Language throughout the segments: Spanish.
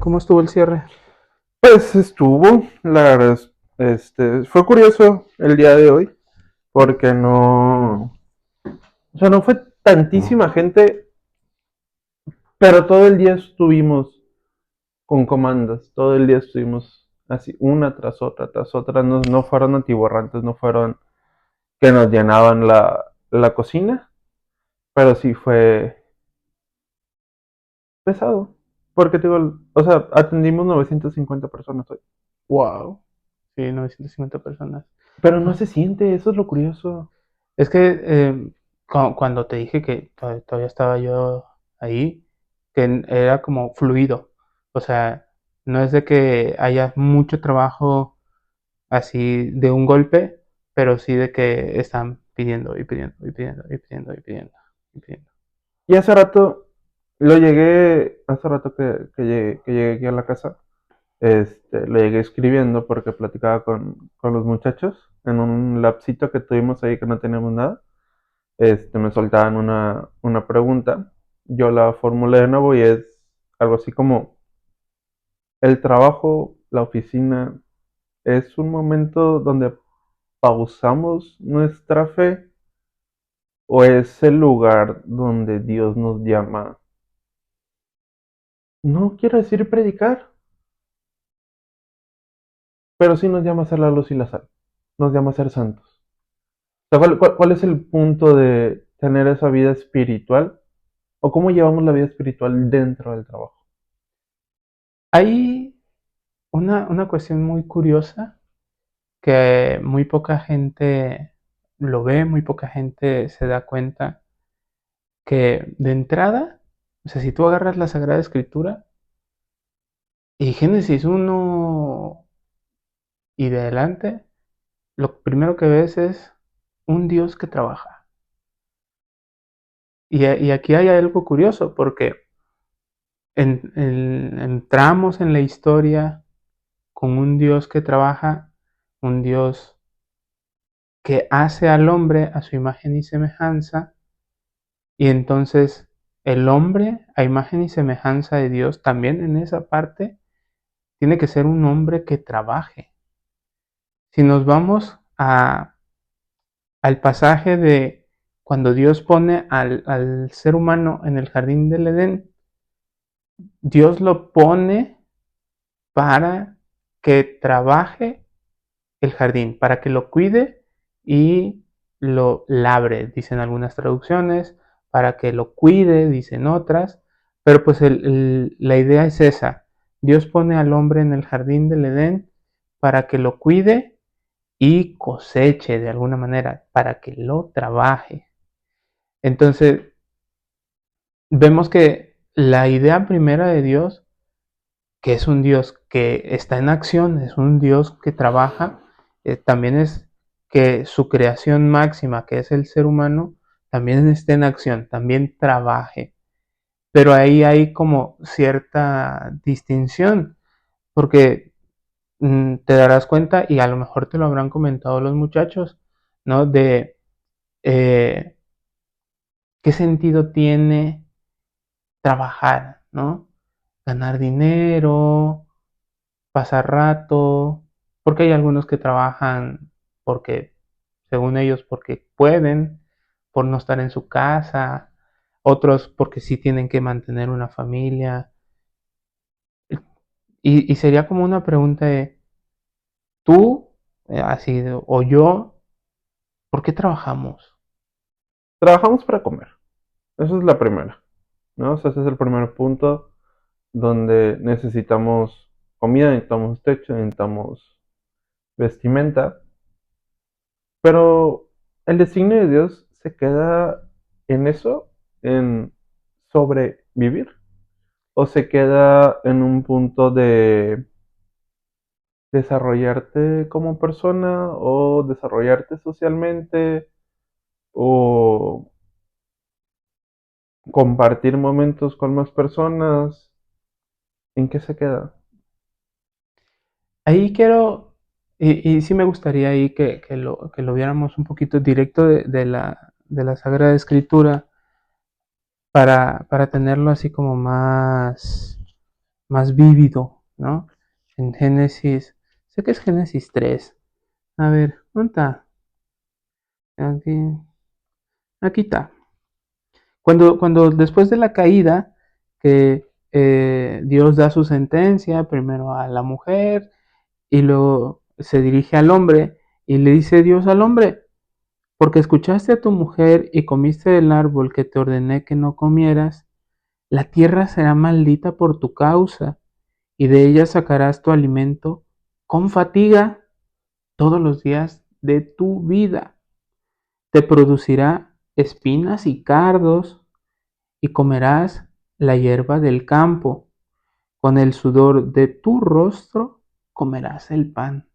¿Cómo estuvo el cierre? Pues estuvo, la verdad, fue curioso el día de hoy, porque o sea, no fue tantísima gente, pero todo el día estuvimos con comandas, todo el día estuvimos así, una tras otra, no fueron atiborrantes, no fueron que nos llenaban la cocina, pero sí fue pesado, porque te digo, o sea, atendimos 950 personas hoy, Wow, sí, 950 personas. pero no se siente, eso es lo curioso. Es que cuando te dije que todavía estaba yo ahí, que era como fluido. O sea, no es de que haya mucho trabajo así de un golpe, pero sí de que están pidiendo y pidiendo y pidiendo y pidiendo y pidiendo y pidiendo. Y hace rato, hace rato que llegué aquí a la casa, lo llegué escribiendo porque platicaba con los muchachos en un lapsito que tuvimos ahí que no teníamos nada. Me soltaban una pregunta, yo la formulé de nuevo y es algo así como, ¿el trabajo, la oficina, es un momento donde pausamos nuestra fe o es el lugar donde Dios nos llama? No quiero decir predicar, pero sí nos llama a ser la luz y la sal. Nos llama a ser santos. O sea, ¿cuál es el punto de tener esa vida espiritual? ¿O cómo llevamos la vida espiritual dentro del trabajo? Hay una cuestión muy curiosa que muy poca gente lo ve, muy poca gente se da cuenta que de entrada, o sea, si tú agarras la Sagrada Escritura y Génesis 1 y de adelante, lo primero que ves es un Dios que trabaja. Y aquí hay algo curioso, porque entramos en la historia con un Dios que trabaja, un Dios que hace al hombre a su imagen y semejanza, y entonces el hombre a imagen y semejanza de Dios, también en esa parte, tiene que ser un hombre que trabaje. Si nos vamos al pasaje de cuando Dios pone al ser humano en el jardín del Edén, Dios lo pone para que trabaje el jardín, para que lo cuide y lo labre, dicen algunas traducciones, para que lo cuide, dicen otras, pero pues la idea es esa. Dios pone al hombre en el jardín del Edén para que lo cuide y coseche de alguna manera, para que lo trabaje. Entonces, vemos que la idea primera de Dios, que es un Dios que está en acción, es un Dios que trabaja, también es que su creación máxima, que es el ser humano, también esté en acción, también trabaje. Pero ahí hay como cierta distinción, porque te darás cuenta, y a lo mejor te lo habrán comentado los muchachos, ¿no? De eh, qué sentido tiene trabajar, ¿no? Ganar dinero, pasar rato, porque hay algunos que trabajan porque, según ellos, porque pueden, por no estar en su casa, otros porque sí tienen que mantener una familia. Y sería como una pregunta de, tú, así, o yo, ¿por qué trabajamos? Trabajamos para comer. Esa es la primera, ¿no? O sea, ese es el primer punto donde necesitamos comida, necesitamos techo, necesitamos vestimenta, pero el designio de Dios se queda en eso, en sobrevivir, o se queda en un punto de desarrollarte como persona o desarrollarte socialmente o compartir momentos con más personas. ¿En qué se queda? Ahí quiero, y sí me gustaría ahí que lo viéramos un poquito directo de la Sagrada Escritura para tenerlo así como más, más vívido, ¿no? En Génesis, sé que es Génesis 3. A ver, ¿dónde está? Aquí, aquí está. Cuando después de la caída, que Dios da su sentencia, primero a la mujer y luego se dirige al hombre y le dice Dios al hombre, porque escuchaste a tu mujer y comiste del árbol que te ordené que no comieras, la tierra será maldita por tu causa y de ella sacarás tu alimento con fatiga todos los días de tu vida. Te producirá espinas y cardos y comerás la hierba del campo. Con el sudor de tu rostro comerás el pan.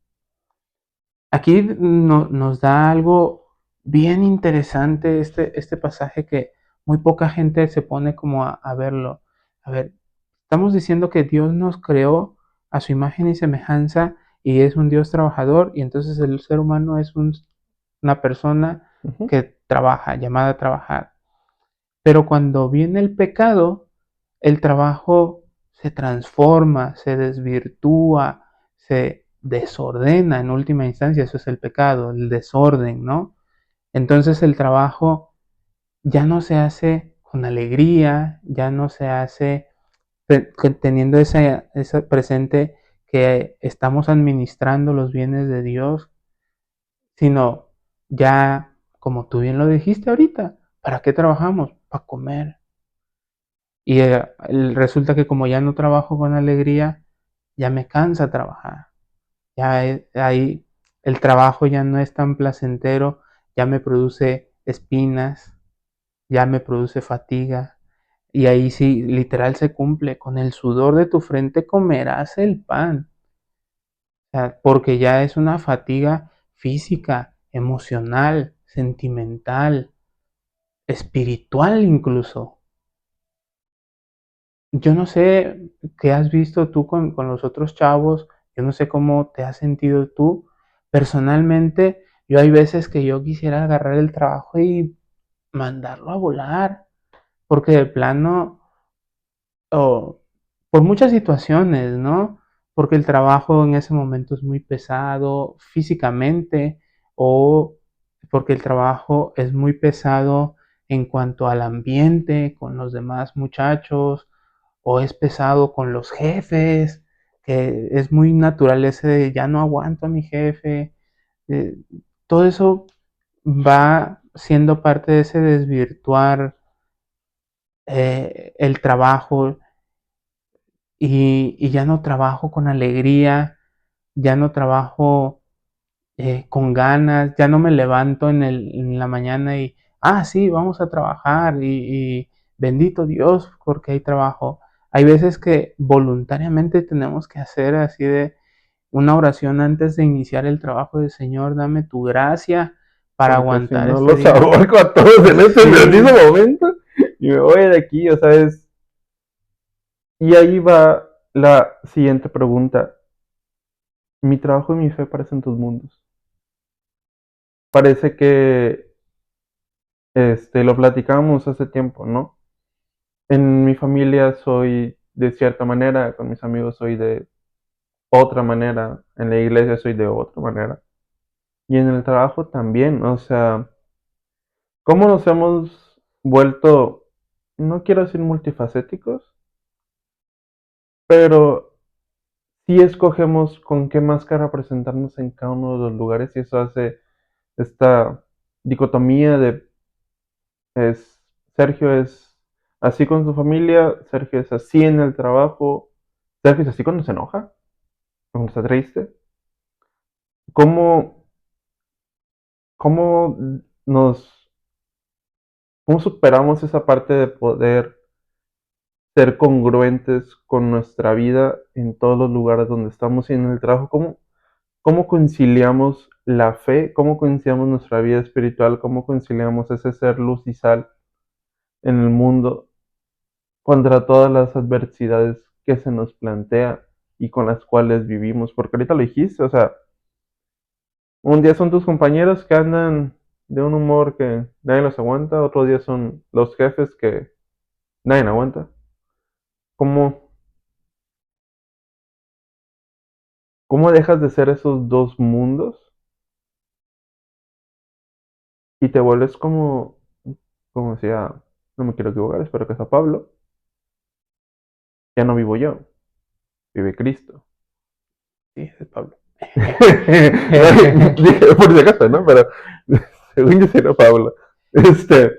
Aquí nos da algo bien interesante este pasaje que muy poca gente se pone como a verlo. A ver, estamos diciendo que Dios nos creó a su imagen y semejanza y es un Dios trabajador y entonces el ser humano es una persona Ujú. que trabaja, llamada a trabajar. Pero cuando viene el pecado, el trabajo se transforma, se desvirtúa, se desordena en última instancia, eso es el pecado, el desorden, ¿no? Entonces el trabajo ya no se hace con alegría, ya no se hace teniendo esa presente que estamos administrando los bienes de Dios, sino ya, como tú bien lo dijiste ahorita, ¿para qué trabajamos? Para comer. Y resulta que como ya no trabajo con alegría, ya me cansa trabajar. Ya ahí el trabajo ya no es tan placentero, ya me produce espinas, ya me produce fatiga. Y ahí sí, literal se cumple, con el sudor de tu frente comerás el pan. O sea, porque ya es una fatiga física, emocional, sentimental, espiritual incluso. Yo no sé qué has visto tú con los otros chavos, yo no sé cómo te has sentido tú. Personalmente, yo hay veces que yo quisiera agarrar el trabajo y mandarlo a volar, porque de plano, o por muchas situaciones, ¿no? Porque el trabajo en ese momento es muy pesado físicamente o porque el trabajo es muy pesado en cuanto al ambiente con los demás muchachos o es pesado con los jefes, que es muy natural ese de ya no aguanto a mi jefe. eh, Todo eso va siendo parte de ese desvirtuar el trabajo y ya no trabajo con alegría, ya no trabajo con ganas, ya no me levanto en la mañana y, sí, vamos a trabajar y bendito Dios porque hay trabajo. Hay veces que voluntariamente tenemos que hacer así de una oración antes de iniciar el trabajo de Señor, dame tu gracia para Porque si aguantar no este los día. ahorco a todos en este Sí, preciso momento y me voy de aquí, o sea, es... Y ahí va la siguiente pregunta. Mi trabajo y mi fe parecen tus mundos. Parece que lo platicábamos hace tiempo, ¿no? En mi familia soy de cierta manera, con mis amigos soy de otra manera, en la iglesia soy de otra manera. Y en el trabajo también, o sea, ¿cómo nos hemos vuelto, no quiero decir multifacéticos, pero sí escogemos con qué máscara presentarnos en cada uno de los lugares y eso hace esta dicotomía de es Sergio es así con su familia, Sergio es así en el trabajo, Sergio es así cuando se enoja, cuando está triste. ¿Cómo, cómo nos, cómo superamos esa parte de poder ser congruentes con nuestra vida en todos los lugares donde estamos y en el trabajo? ¿Cómo conciliamos la fe? ¿Cómo conciliamos nuestra vida espiritual? ¿Cómo conciliamos ese ser luz y sal en el mundo contra todas las adversidades que se nos plantea y con las cuales vivimos? Porque ahorita lo dijiste, o sea, un día son tus compañeros que andan de un humor que nadie los aguanta, otro día son los jefes que nadie aguanta. ¿Cómo? ¿Cómo dejas de ser esos dos mundos y te vuelves como decía, no me quiero equivocar, espero que sea Pablo, ya no vivo yo, vive Cristo? Sí, ese es Pablo. Dije, por si acaso, ¿no? Pero según yo sí era Pablo. Este,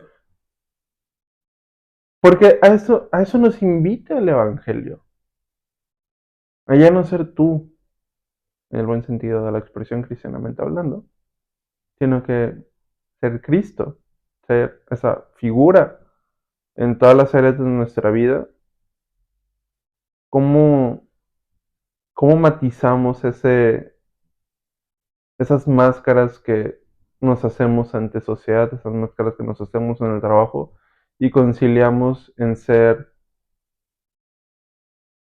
porque a eso nos invita el Evangelio. A ya no ser tú, en el buen sentido de la expresión cristianamente hablando, sino que ser Cristo, ser esa figura en todas las áreas de nuestra vida. ¿Cómo, cómo matizamos esas máscaras que nos hacemos ante sociedad, esas máscaras que nos hacemos en el trabajo y conciliamos en ser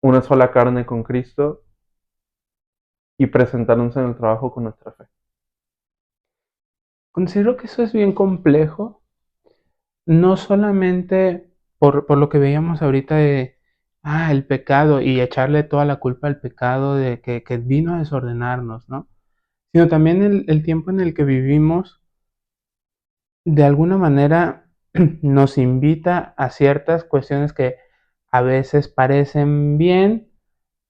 una sola carne con Cristo y presentarnos en el trabajo con nuestra fe? Considero que eso es bien complejo, no solamente por lo que veíamos ahorita de, el pecado y echarle toda la culpa al pecado de que vino a desordenarnos, ¿no? Sino también el tiempo en el que vivimos, de alguna manera nos invita a ciertas cuestiones que a veces parecen bien,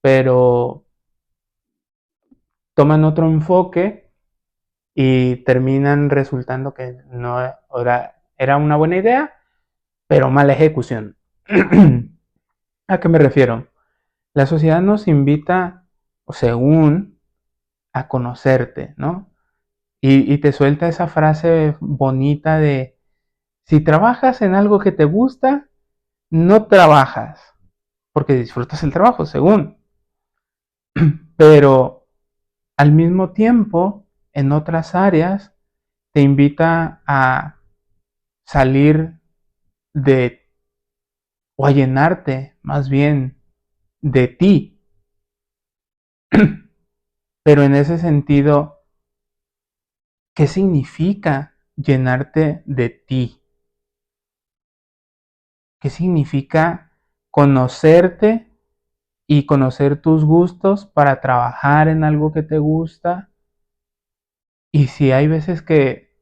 pero toman otro enfoque y terminan resultando que no era una buena idea, pero mala ejecución. ¿A qué me refiero? La sociedad nos invita, o según, a conocerte, ¿no? Y te suelta esa frase bonita de, si trabajas en algo que te gusta, no trabajas, porque disfrutas el trabajo, según. Pero al mismo tiempo, en otras áreas, te invita a salir de, o a llenarte más bien de ti. Pero en ese sentido, ¿qué significa llenarte de ti? ¿Qué significa conocerte y conocer tus gustos para trabajar en algo que te gusta? Y si hay veces que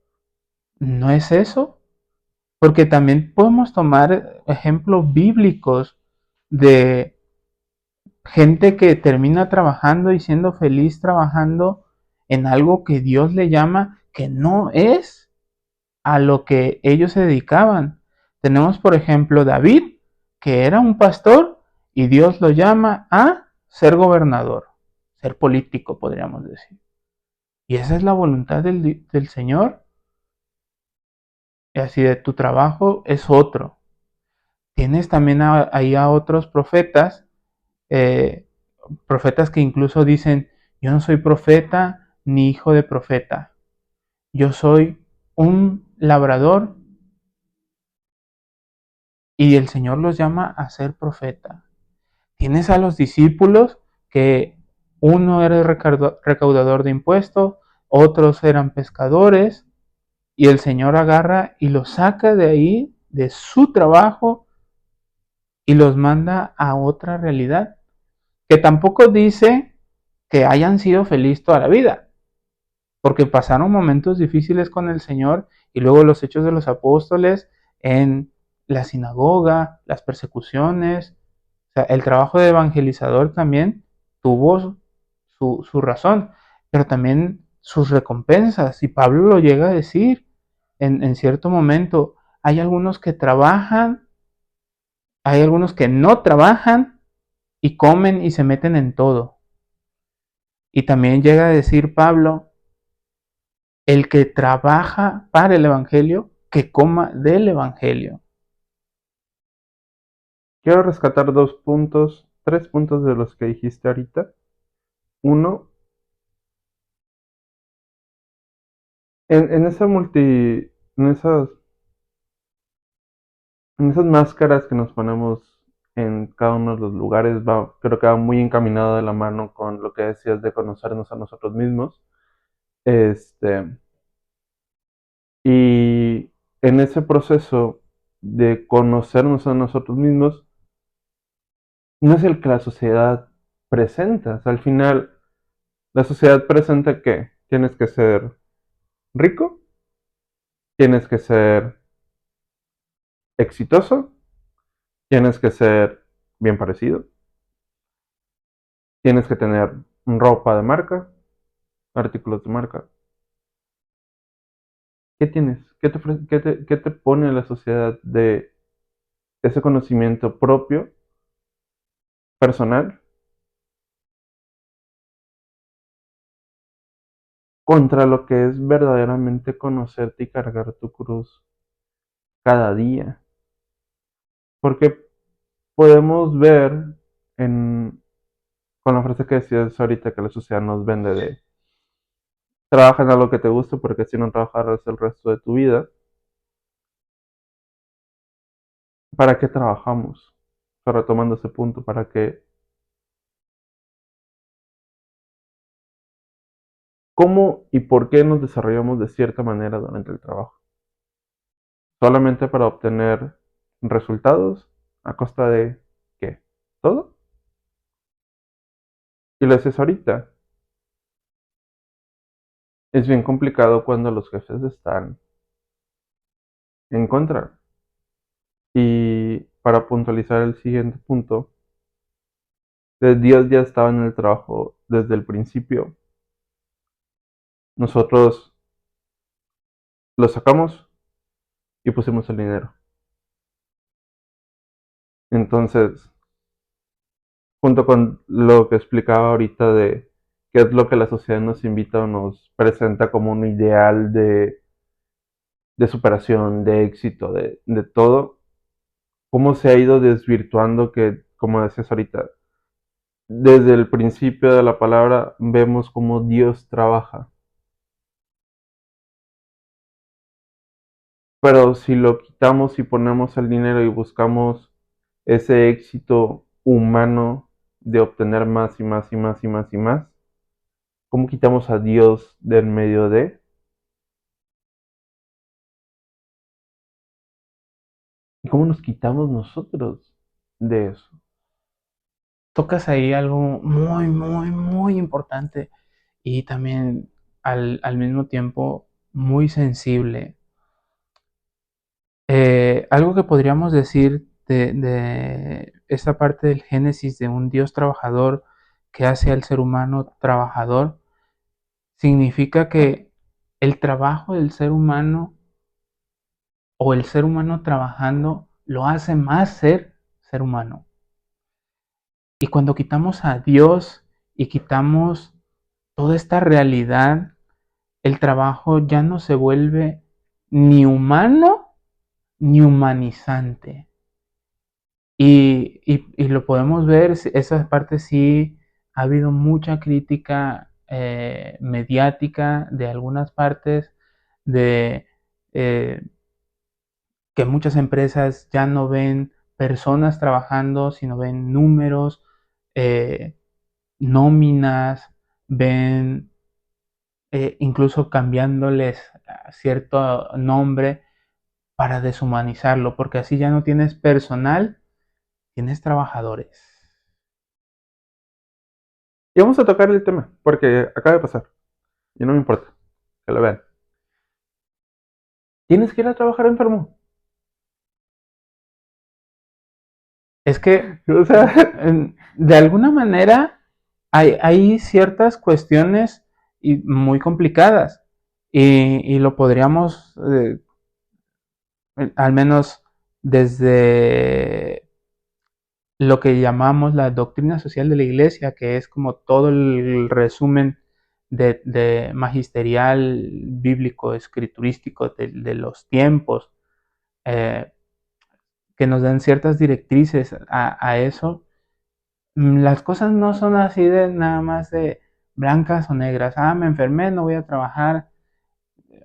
no es eso, porque también podemos tomar ejemplos bíblicos de gente que termina trabajando y siendo feliz trabajando en algo que Dios le llama que no es a lo que ellos se dedicaban. Tenemos, por ejemplo, David, que era un pastor y Dios lo llama a ser gobernador, ser político, podríamos decir. Y esa es la voluntad del Señor. Y así de tu trabajo es otro. Tienes también ahí a otros profetas, eh, profetas que incluso dicen, yo no soy profeta ni hijo de profeta, yo soy un labrador y el Señor los llama a ser profeta. Tienes a los discípulos que uno era recaudador de impuestos, otros eran pescadores, y el Señor agarra y los saca de ahí, de su trabajo, y los manda a otra realidad, que tampoco dice que hayan sido felices toda la vida, porque pasaron momentos difíciles con el Señor y luego los hechos de los apóstoles en la sinagoga, las persecuciones, o sea, el trabajo de evangelizador también tuvo su razón, pero también sus recompensas. Y Pablo lo llega a decir en cierto momento. Hay algunos que trabajan, hay algunos que no trabajan y comen y se meten en todo. Y también llega a decir Pablo, el que trabaja para el Evangelio, que coma del Evangelio. Quiero rescatar tres puntos de los que dijiste ahorita. Uno, en esa en esas máscaras que nos ponemos en cada uno de los lugares, creo que va muy encaminado de la mano con lo que decías de conocernos a nosotros mismos. Este, y en ese proceso de conocernos a nosotros mismos, no es el que la sociedad presenta. O sea, al final, La sociedad presenta que tienes que ser rico, tienes que ser exitoso, tienes que ser bien parecido, tienes que tener ropa de marca, artículos de marca. ¿Qué tienes? ¿Qué te pone la sociedad de ese conocimiento propio, personal, contra lo que es verdaderamente conocerte y cargar tu cruz cada día? Porque podemos ver en, con la frase que decías ahorita que la sociedad nos vende de trabaja en algo que te guste porque si no trabajarás el resto de tu vida. ¿Para qué trabajamos? Retomando ese punto, ¿para qué? ¿Cómo y por qué nos desarrollamos de cierta manera durante el trabajo? ¿Solamente para obtener resultados a costa de qué? ¿Todo? Y lo decías ahorita, es bien complicado cuando los jefes están en contra. Y para puntualizar el siguiente punto, Dios ya estaba en el trabajo desde el principio. Nosotros lo sacamos y pusimos el dinero. Entonces, junto con lo que explicaba ahorita de qué es lo que la sociedad nos invita o nos presenta como un ideal de superación, de éxito, de todo, cómo se ha ido desvirtuando que, como decías ahorita, desde el principio de la palabra vemos cómo Dios trabaja. Pero si lo quitamos y ponemos el dinero y buscamos ese éxito humano de obtener más y más y más y más y más, ¿cómo quitamos a Dios del medio de? ¿Y cómo nos quitamos nosotros de eso? Tocas ahí algo muy, muy, muy importante y también al mismo tiempo muy sensible. Algo que podríamos decir de esta parte del Génesis de un Dios trabajador que hace al ser humano trabajador, significa que el trabajo del ser humano o el ser humano trabajando lo hace más ser humano. Y cuando quitamos a Dios y quitamos toda esta realidad, el trabajo ya no se vuelve ni humano ni humanizante. Y lo podemos ver, esa parte sí ha habido mucha crítica mediática de algunas partes, de eh, que muchas empresas ya no ven personas trabajando, sino ven números, eh, nóminas, ven incluso cambiándoles cierto nombre para deshumanizarlo, porque así ya no tienes personal, tienes trabajadores. Y vamos a tocar el tema, porque acaba de pasar. Y no me importa, que lo vean. ¿Tienes que ir a trabajar enfermo? Es que O sea, de alguna manera hay ciertas cuestiones muy complicadas y lo podríamos, al menos desde lo que llamamos la doctrina social de la iglesia, que es como todo el resumen de magisterial bíblico, escriturístico de los tiempos, eh, que nos dan ciertas directrices a eso. Las cosas no son así de nada más de blancas o negras. Ah, me enfermé, no voy a trabajar.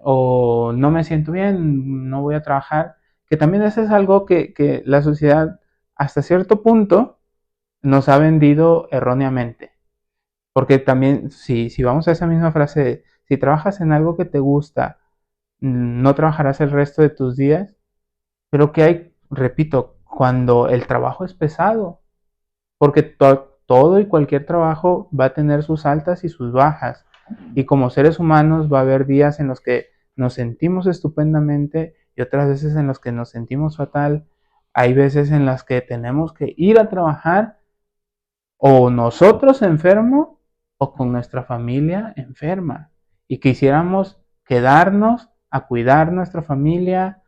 O no me siento bien, no voy a trabajar. Que también eso es algo que la sociedad hasta cierto punto nos ha vendido erróneamente. Porque también, si vamos a esa misma frase, si trabajas en algo que te gusta, no trabajarás el resto de tus días. Pero que hay, repito, cuando el trabajo es pesado, porque todo y cualquier trabajo va a tener sus altas y sus bajas. Y como seres humanos va a haber días en los que nos sentimos estupendamente y otras veces en los que nos sentimos fatal. Hay veces en las que tenemos que ir a trabajar o nosotros enfermos o con nuestra familia enferma. Y quisiéramos quedarnos a cuidar nuestra familia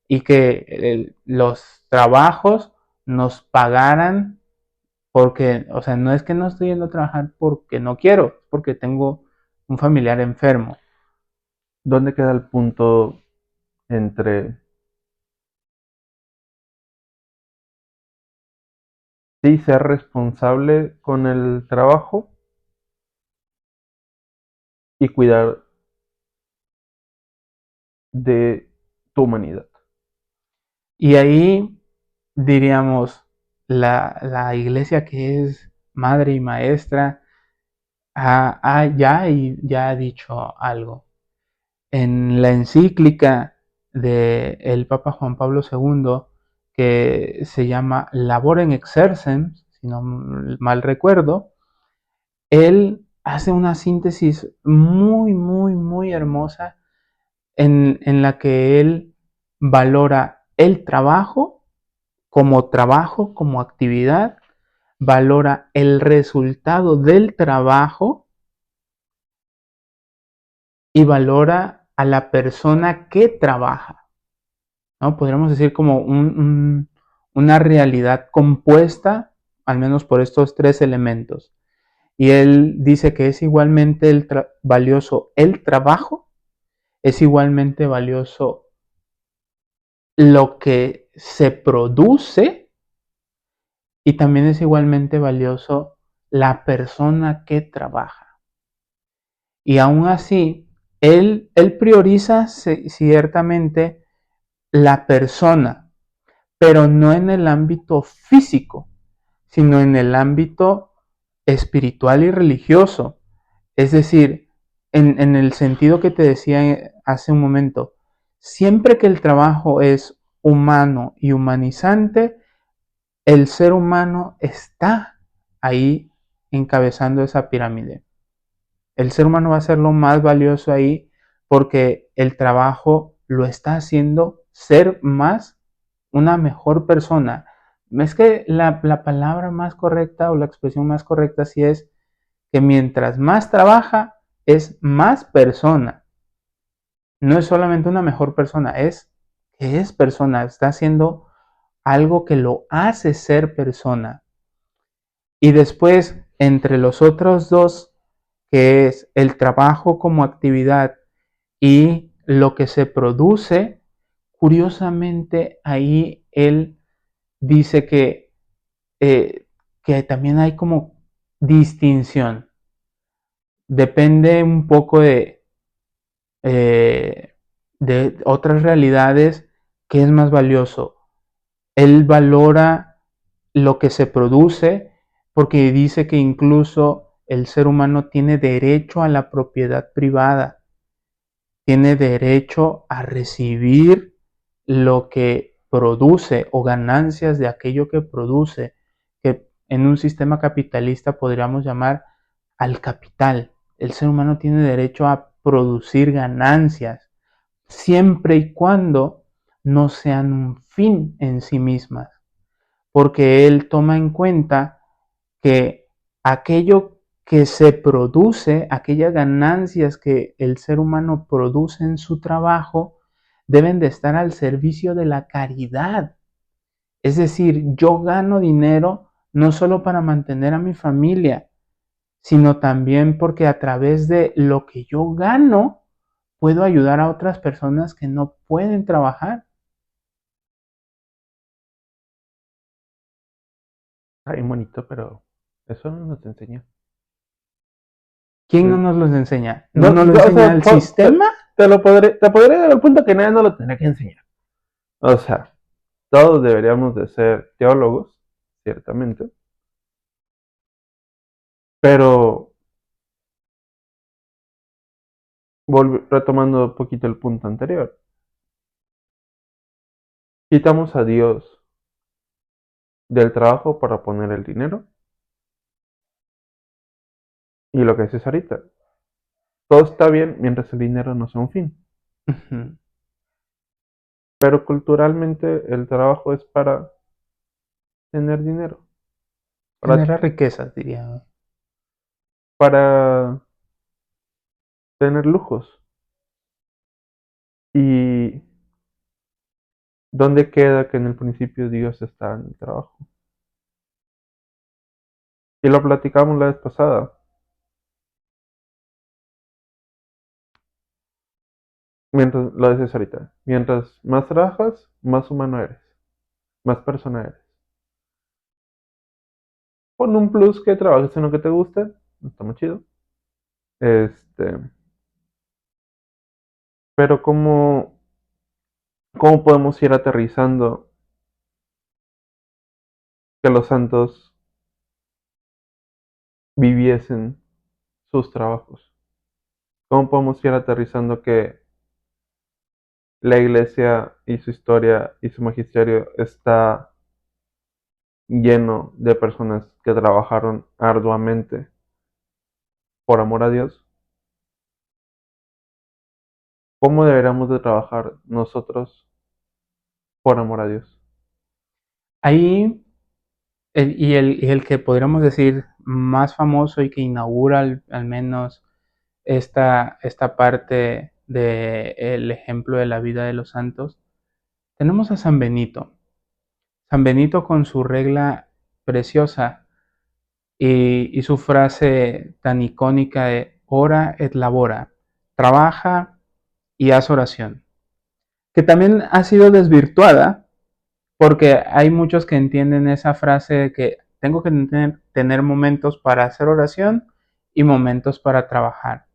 y que los trabajos nos pagaran porque, o sea, no es que no estoy yendo a trabajar porque no quiero, es porque tengo un familiar enfermo. ¿Dónde queda el punto entre sí ser responsable con el trabajo y cuidar de tu humanidad? Y ahí diríamos, la iglesia que es madre y maestra, ya ha dicho algo. En la encíclica del Papa Juan Pablo II, que se llama Laborem Exercens, si no mal recuerdo, él hace una síntesis muy, muy, muy hermosa en la que él valora el trabajo, como actividad, valora el resultado del trabajo y valora a la persona que trabaja, ¿no? Podríamos decir como una realidad compuesta, al menos por estos tres elementos. Y él dice que es igualmente valioso el trabajo, es igualmente valioso lo que se produce y también es igualmente valioso la persona que trabaja. Y aún así, él prioriza ciertamente la persona, pero no en el ámbito físico, sino en el ámbito espiritual y religioso. Es decir, en el sentido que te decía hace un momento, siempre que el trabajo es humano y humanizante, el ser humano está ahí encabezando esa pirámide. El ser humano va a ser lo más valioso ahí porque el trabajo lo está haciendo ser más una mejor persona. Es que la palabra más correcta o la expresión más correcta sí es que mientras más trabaja es más persona. No es solamente una mejor persona, es que es persona, está haciendo algo que lo hace ser persona. Y después, entre los otros dos, que es el trabajo como actividad y lo que se produce, curiosamente ahí él dice que también hay como distinción. Depende un poco de otras realidades, ¿qué es más valioso? Él valora lo que se produce porque dice que incluso el ser humano tiene derecho a la propiedad privada, tiene derecho a recibir lo que produce o ganancias de aquello que produce, que en un sistema capitalista podríamos llamar al capital. El ser humano tiene derecho a producir ganancias, siempre y cuando no sean un fin en sí mismas, porque él toma en cuenta que aquello que se produce, aquellas ganancias que el ser humano produce en su trabajo, deben de estar al servicio de la caridad. Es decir, yo gano dinero no solo para mantener a mi familia, sino también porque a través de lo que yo gano, puedo ayudar a otras personas que no pueden trabajar. Ay, bonito, pero eso no nos enseña. ¿Quién no nos los enseña? ¿No No, nos lo o enseña sea, el sistema? te podré dar el punto que nadie no lo tendría que enseñar. O sea, todos deberíamos de ser teólogos, ciertamente, pero retomando un poquito el punto anterior, quitamos a Dios del trabajo para poner el dinero Y lo que dices ahorita, todo está bien mientras el dinero no sea un fin. Ujú. Pero culturalmente el trabajo es para tener dinero, para, Genera riquezas, diría. para tener lujos. ¿Y dónde queda que en el principio Dios está en el trabajo? Y lo platicamos la vez pasada. Mientras, lo dices ahorita. Mientras más trabajas, más humano eres. Más persona eres. Con un plus que trabajes en lo que te guste. Está muy chido. Este, pero ¿cómo podemos ir aterrizando que los santos viviesen sus trabajos? ¿Cómo podemos ir aterrizando que la iglesia y su historia y su magisterio está lleno de personas que trabajaron arduamente por amor a Dios? ¿Cómo deberíamos de trabajar nosotros por amor a Dios? Ahí, y el que podríamos decir más famoso y que inaugura al menos esta parte del ejemplo de la vida de los santos, tenemos a San Benito. San Benito con su regla preciosa y su frase tan icónica de ora et labora, trabaja y haz oración, que también ha sido desvirtuada porque hay muchos que entienden esa frase de que tengo que tener momentos para hacer oración y momentos para trabajar.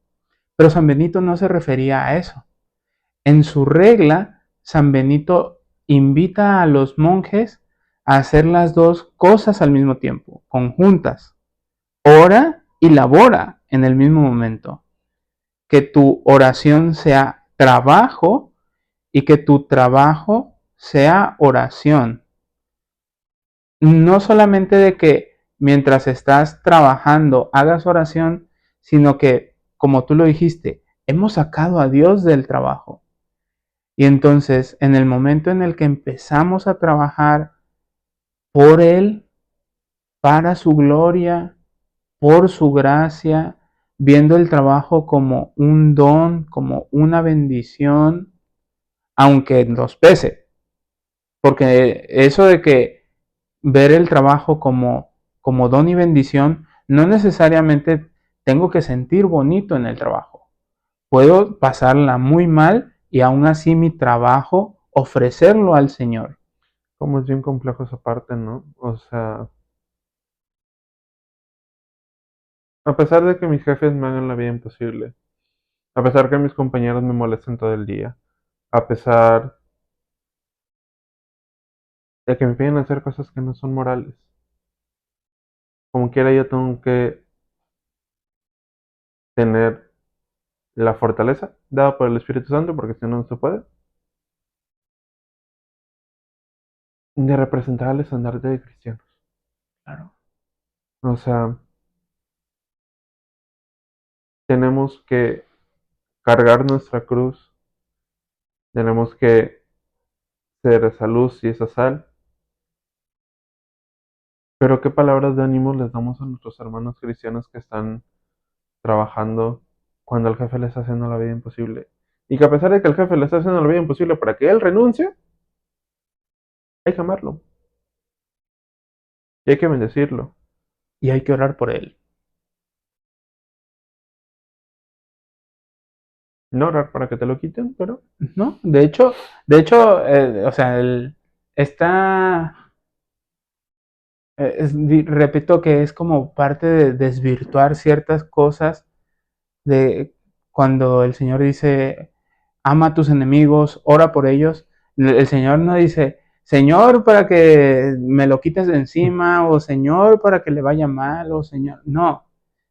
Pero San Benito no se refería a eso. En su regla, San Benito invita a los monjes a hacer las dos cosas al mismo tiempo, conjuntas. Ora y labora en el mismo momento. Que tu oración sea trabajo y que tu trabajo sea oración. No solamente de que mientras estás trabajando hagas oración, sino que, como tú lo dijiste, hemos sacado a Dios del trabajo. Y entonces, en el momento en el que empezamos a trabajar por Él, para su gloria, por su gracia, viendo el trabajo como un don, como una bendición, aunque nos pese. Porque eso de que ver el trabajo como don y bendición, no necesariamente tengo que sentir bonito en el trabajo. Puedo pasarla muy mal y aún así mi trabajo ofrecerlo al Señor. Como es bien complejo esa parte, ¿no? O sea, a pesar de que mis jefes me hagan la vida imposible, a pesar que mis compañeros me molesten todo el día, a pesar de que me piden hacer cosas que no son morales, como quiera yo tengo que tener la fortaleza dada por el Espíritu Santo, porque si no, no se puede, de representar al estandarte de cristianos. Claro. O sea, tenemos que cargar nuestra cruz, tenemos que ser esa luz y esa sal. Pero qué palabras de ánimo les damos a nuestros hermanos cristianos que están trabajando cuando el jefe les está haciendo la vida imposible. Y que a pesar de que el jefe les está haciendo la vida imposible para que él renuncie, hay que amarlo y hay que bendecirlo. Y hay que orar por Él. No orar para que te lo quiten, pero ¿No? De hecho, o sea, está, repito que es como parte de desvirtuar ciertas cosas de cuando el Señor dice, ama a tus enemigos, ora por ellos. El Señor no dice, Señor, para que me lo quites de encima, o Señor, para que le vaya mal, o Señor. No,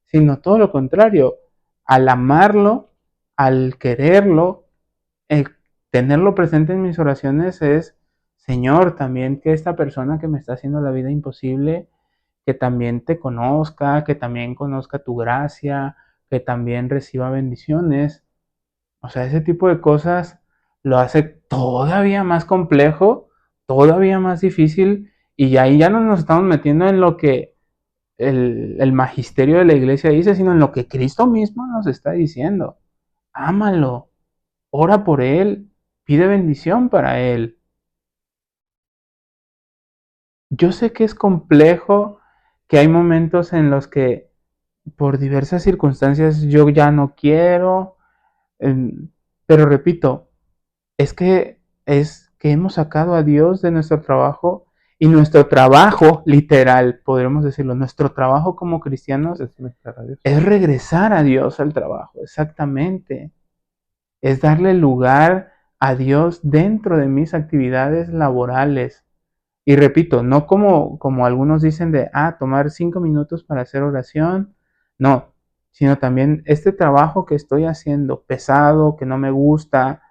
sino todo lo contrario. Al amarlo, al quererlo, el tenerlo presente en mis oraciones es, Señor, también que esta persona que me está haciendo la vida imposible, que también te conozca, que también conozca tu gracia, que también reciba bendiciones. O sea, ese tipo de cosas lo hace todavía más complejo, todavía más difícil, y ahí ya no nos estamos metiendo en lo que el magisterio de la iglesia dice, sino en lo que Cristo mismo nos está diciendo. Ámalo, ora por él, pide bendición para él. Yo sé que es complejo, que hay momentos en los que por diversas circunstancias yo ya no quiero, pero repito, es que hemos sacado a Dios de nuestro trabajo y nuestro trabajo, literal, podremos decirlo, nuestro trabajo como cristianos Es mezclar a Dios. es regresar a Dios al trabajo, exactamente. Es darle lugar a Dios dentro de mis actividades laborales. Y repito, no como algunos dicen de, tomar 5 minutos para hacer oración, no, sino también este trabajo que estoy haciendo pesado, que no me gusta,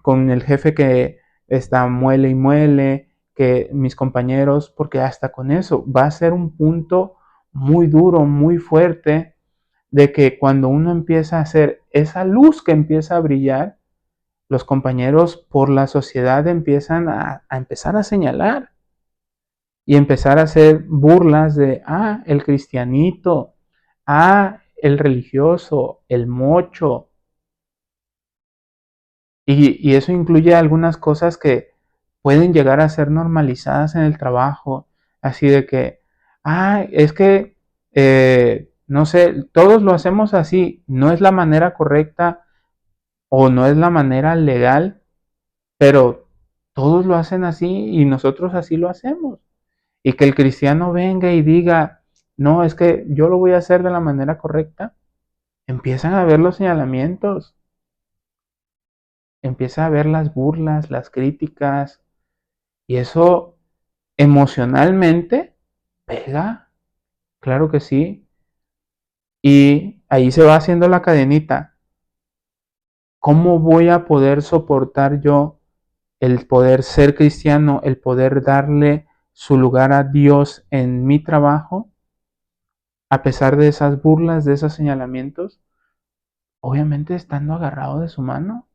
con el jefe que está muele y muele, que mis compañeros, porque hasta con eso va a ser un punto muy duro, muy fuerte, de que cuando uno empieza a hacer esa luz que empieza a brillar, los compañeros por la sociedad empiezan a empezar a señalar y empezar a hacer burlas de, el cristianito, el religioso, el mocho. Y eso incluye algunas cosas que pueden llegar a ser normalizadas en el trabajo, así de que, es que, no sé, todos lo hacemos así, no es la manera correcta o no es la manera legal, pero todos lo hacen así y nosotros así lo hacemos. Y que el cristiano venga y diga, no, es que yo lo voy a hacer de la manera correcta, empiezan a ver los señalamientos, empieza a ver las burlas, las críticas, y eso emocionalmente pega, claro que sí, y ahí se va haciendo la cadenita. ¿Cómo voy a poder soportar yo el poder ser cristiano, el poder darle su lugar a Dios en mi trabajo, a pesar de esas burlas, de esos señalamientos? Obviamente estando agarrado de su mano,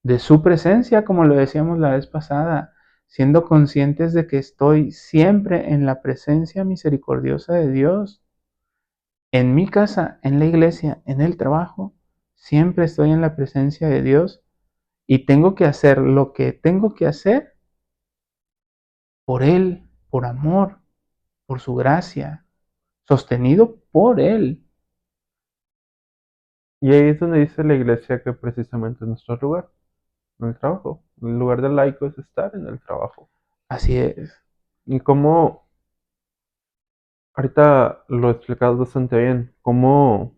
de su presencia, como lo decíamos la vez pasada, siendo conscientes de que estoy siempre en la presencia misericordiosa de Dios, en mi casa, en la iglesia, en el trabajo, siempre estoy en la presencia de Dios y tengo que hacer lo que tengo que hacer por Él, por amor, por su gracia, sostenido por Él. Y ahí es donde dice la iglesia que precisamente es nuestro lugar, en el trabajo. El lugar del laico es estar en el trabajo. Así es. Y como ahorita lo explicado bastante bien, como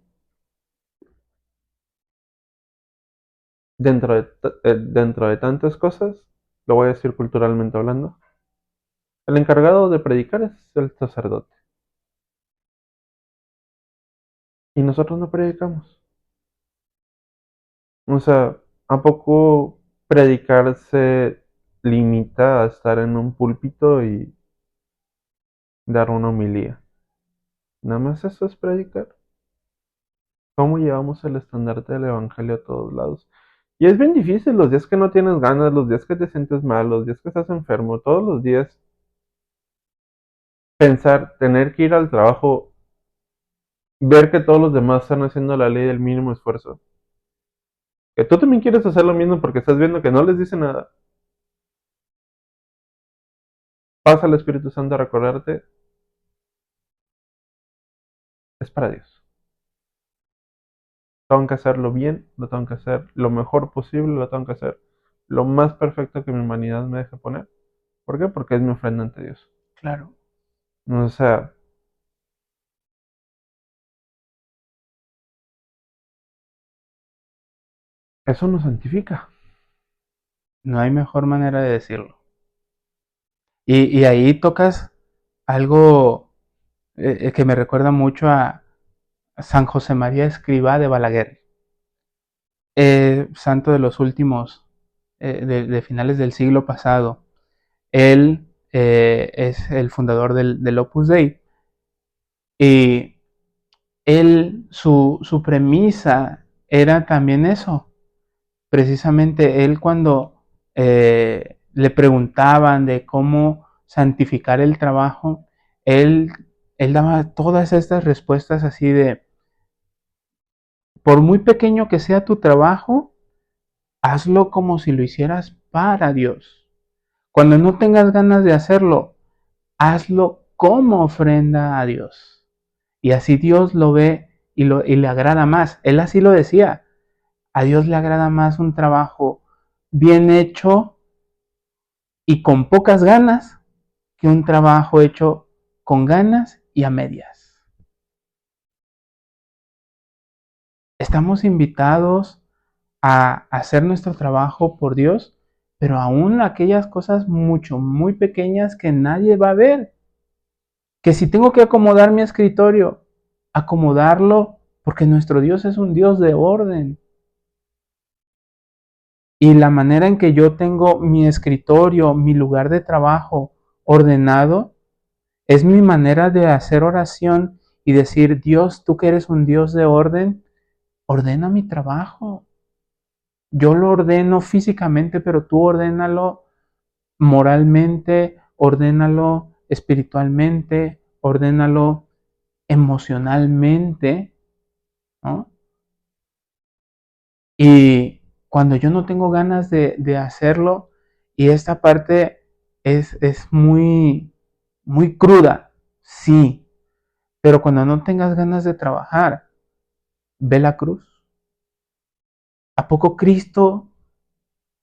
dentro de tantas cosas, lo voy a decir culturalmente hablando, el encargado de predicar es el sacerdote. Y nosotros no predicamos. O sea, ¿a poco predicar se limita a estar en un púlpito y dar una homilía? Nada más eso es predicar. ¿Cómo llevamos el estandarte del evangelio a todos lados? Y es bien difícil los días que no tienes ganas, los días que te sientes mal, los días que estás enfermo, todos los días pensar, tener que ir al trabajo, ver que todos los demás están haciendo la ley del mínimo esfuerzo. Que tú también quieres hacer lo mismo porque estás viendo que no les dice nada. Pasa el Espíritu Santo a recordarte, es para Dios. Tengo que hacerlo bien, lo tengo que hacer lo mejor posible, lo tengo que hacer lo más perfecto que mi humanidad me deje poner. ¿Por qué? Porque es mi ofrenda ante Dios. Claro. O sea, eso nos santifica. No hay mejor manera de decirlo. Y ahí tocas algo que me recuerda mucho a San José María Escrivá de Balaguer, santo de los últimos, de finales del siglo pasado. Él es el fundador del Opus Dei Y su premisa era también eso. Precisamente él cuando le preguntaban de cómo santificar el trabajo, él, él daba todas estas respuestas así de, por muy pequeño que sea tu trabajo, hazlo como si lo hicieras para Dios. Cuando no tengas ganas de hacerlo, hazlo como ofrenda a Dios. Y así Dios lo ve y le agrada más. Él así lo decía. A Dios le agrada más un trabajo bien hecho y con pocas ganas que un trabajo hecho con ganas y a medias. Estamos invitados a hacer nuestro trabajo por Dios, pero aún aquellas cosas mucho, muy pequeñas que nadie va a ver. Que si tengo que acomodar mi escritorio, acomodarlo, porque nuestro Dios es un Dios de orden. Y la manera en que yo tengo mi escritorio, mi lugar de trabajo ordenado, es mi manera de hacer oración y decir, Dios, tú que eres un Dios de orden, ordena mi trabajo. Yo lo ordeno físicamente, pero tú ordénalo moralmente, ordénalo espiritualmente, ordénalo emocionalmente, ¿no? Y cuando yo no tengo ganas de hacerlo, y esta parte es muy, muy cruda, sí, pero cuando no tengas ganas de trabajar, ve la cruz. ¿A poco Cristo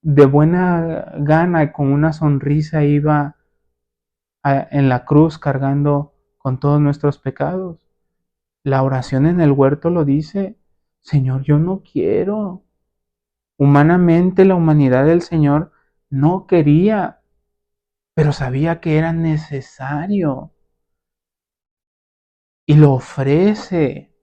de buena gana y con una sonrisa iba en la cruz cargando con todos nuestros pecados? La oración en el huerto lo dice, Señor, yo no quiero. Humanamente la humanidad del Señor no quería, pero sabía que era necesario y lo ofrece.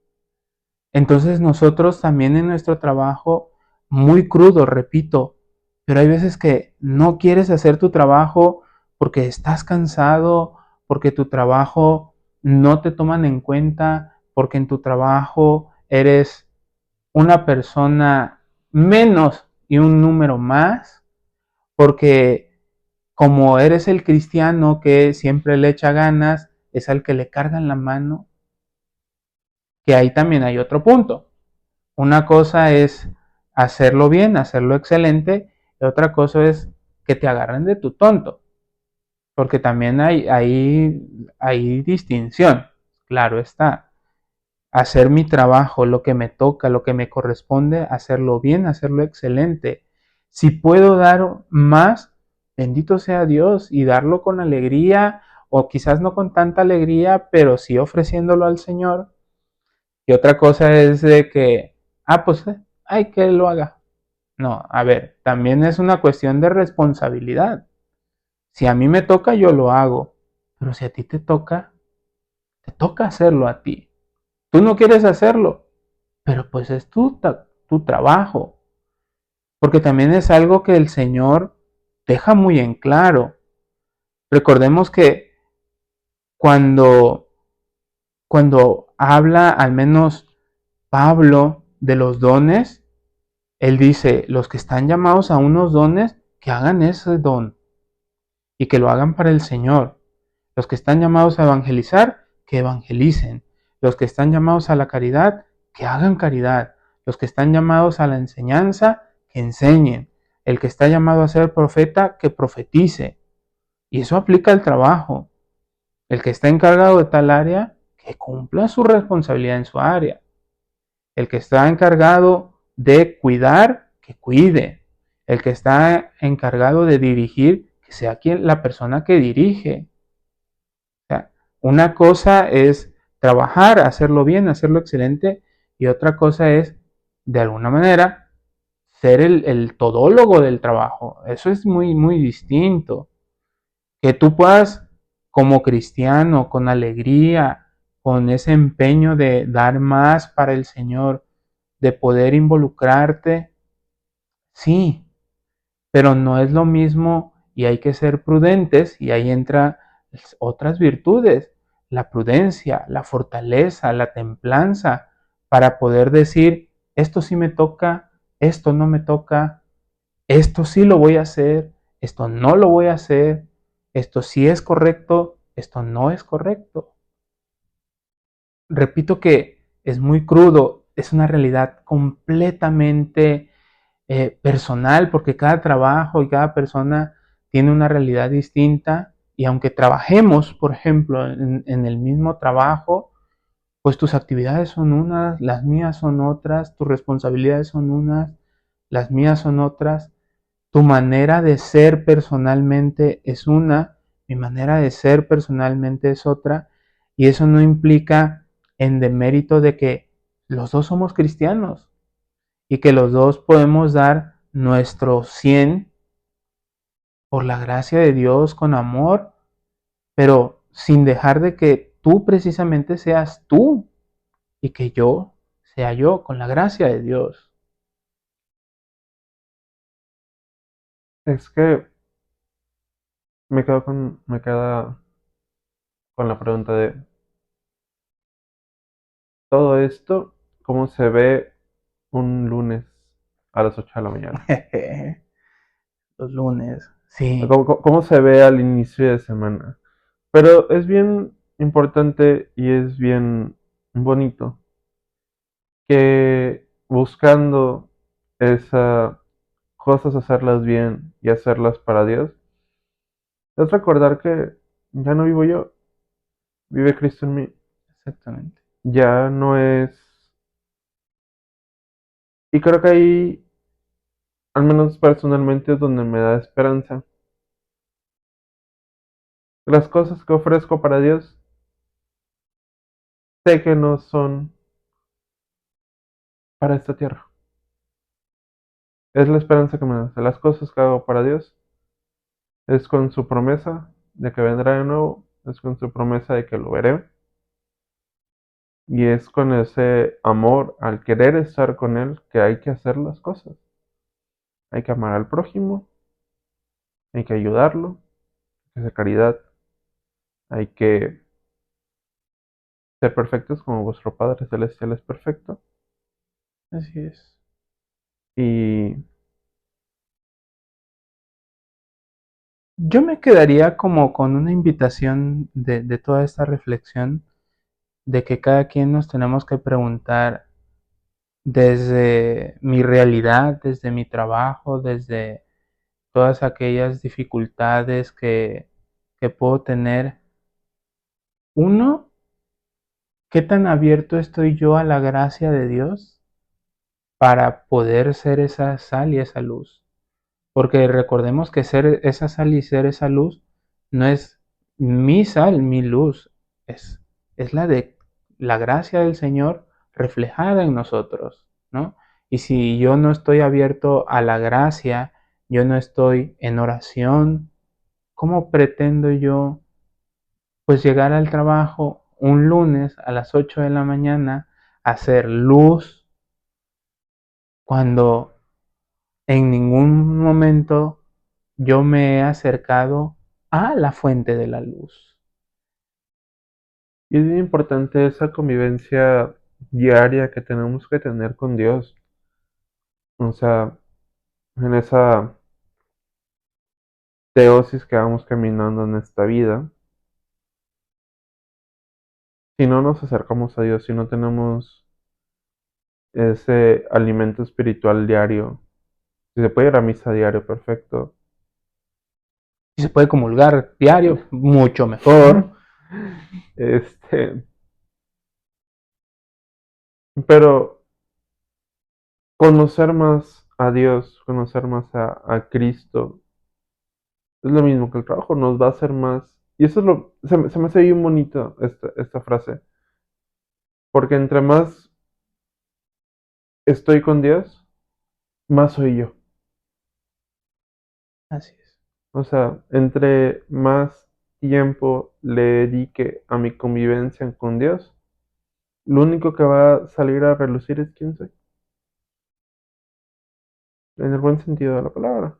Entonces nosotros también en nuestro trabajo, muy crudo, repito, pero hay veces que no quieres hacer tu trabajo porque estás cansado, porque tu trabajo no te toman en cuenta, porque en tu trabajo eres una persona menos y un número más, porque como eres el cristiano que siempre le echa ganas, es al que le cargan la mano, que ahí también hay otro punto. Una cosa es hacerlo bien, hacerlo excelente, y otra cosa es que te agarren de tu tonto, porque también hay distinción, claro está. Hacer mi trabajo, lo que me toca, lo que me corresponde, hacerlo bien, hacerlo excelente. Si puedo dar más, bendito sea Dios y darlo con alegría, o quizás no con tanta alegría, pero sí ofreciéndolo al Señor. Y otra cosa es de que, pues hay que lo haga. No, a ver, también es una cuestión de responsabilidad. Si a mí me toca, yo lo hago. Pero si a ti te toca hacerlo a ti. Tú no quieres hacerlo, pero pues es tu trabajo. Porque también es algo que el Señor deja muy en claro. Recordemos que cuando, cuando habla al menos Pablo de los dones, él dice, los que están llamados a unos dones, que hagan ese don y que lo hagan para el Señor. Los que están llamados a evangelizar, que evangelicen. Los que están llamados a la caridad, que hagan caridad. Los que están llamados a la enseñanza, que enseñen. El que está llamado a ser profeta, que profetice. Y eso aplica al trabajo. El que está encargado de tal área, que cumpla su responsabilidad en su área. El que está encargado de cuidar, que cuide. El que está encargado de dirigir, que sea quien, la persona que dirige. O sea, una cosa es trabajar, hacerlo bien, hacerlo excelente, y otra cosa es, de alguna manera, ser el todólogo del trabajo. Eso es muy, muy distinto. Que tú puedas, como cristiano, con alegría, con ese empeño de dar más para el Señor, de poder involucrarte, sí, pero no es lo mismo y hay que ser prudentes y ahí entra otras virtudes. la prudencia, la fortaleza, la templanza para poder decir, esto sí me toca, esto no me toca, esto sí lo voy a hacer, esto no lo voy a hacer, esto sí es correcto, esto no es correcto. Repito que es muy crudo, es una realidad completamente personal, porque cada trabajo y cada persona tiene una realidad distinta y aunque trabajemos, por ejemplo, en el mismo trabajo, pues tus actividades son unas, las mías son otras, tus responsabilidades son unas, las mías son otras, tu manera de ser personalmente es una, mi manera de ser personalmente es otra, y eso no implica en demérito de que los dos somos cristianos y que los dos podemos dar nuestro 100 por la gracia de Dios con amor, pero sin dejar de que tú precisamente seas tú y que yo sea yo con la gracia de Dios. Es que me queda con la pregunta de todo esto, ¿cómo se ve un lunes a las 8 de la mañana? Los lunes, sí, ¿Cómo se ve al inicio de semana? Pero es bien importante y es bien bonito que buscando esas cosas, hacerlas bien y hacerlas para Dios, es recordar que ya no vivo yo, vive Cristo en mí. exactamente. Ya no es... Y creo que ahí, al menos personalmente, es donde me da esperanza. Las cosas que ofrezco para Dios, sé que no son para esta tierra. Es la esperanza que me da. Las cosas que hago para Dios es con su promesa de que vendrá de nuevo, es con su promesa de que lo veré, y es con ese amor al querer estar con Él que hay que hacer las cosas. Hay que amar al prójimo, hay que ayudarlo, hay que hacer caridad, hay que ser perfectos como vuestro Padre Celestial es perfecto. Así es. Y Yo me quedaría como con una invitación de toda esta reflexión de que cada quien nos tenemos que preguntar desde mi realidad, desde mi trabajo, desde todas aquellas dificultades que puedo tener. Uno, ¿qué tan abierto estoy yo a la gracia de Dios para poder ser esa sal y esa luz? Porque recordemos que ser esa sal y ser esa luz no es mi sal, mi luz, es, es la de la gracia del Señor reflejada en nosotros, ¿no? Y si yo no estoy abierto a la gracia, yo no estoy en oración, ¿cómo pretendo yo pues llegar al trabajo un lunes a las 8 de la mañana a hacer luz cuando en ningún momento yo me he acercado a la fuente de la luz? y es bien importante esa convivencia diaria que tenemos que tener con Dios. O sea, en esa teosis que vamos caminando en esta vida, si no nos acercamos a Dios, si no tenemos ese alimento espiritual diario, si se puede ir a misa diario, perfecto. Si se puede comulgar diario, mucho mejor. Este, pero conocer más a Dios, conocer más a Cristo, es lo mismo que el trabajo, nos va a hacer más. Y eso es se me hace bien bonito esta frase, porque entre más estoy con Dios, más soy yo. Así es. O sea, entre más tiempo le dedique a mi convivencia con Dios, lo único que va a salir a relucir es quién soy, en el buen sentido de la palabra.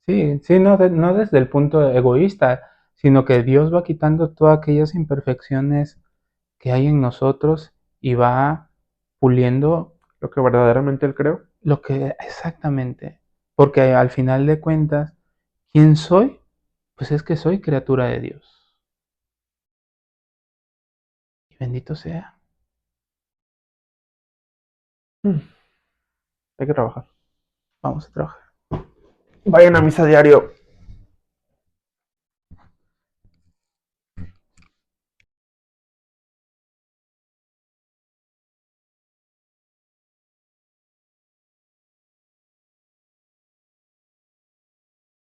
Sí, sí, no, no desde el punto egoísta, sino que Dios va quitando todas aquellas imperfecciones que hay en nosotros y va puliendo Lo que verdaderamente Él creó. lo que exactamente, porque al final de cuentas, ¿quién soy? Pues es que soy criatura de Dios. Y bendito sea. Mm, Hay que trabajar. Vamos a trabajar. Vayan a misa diario.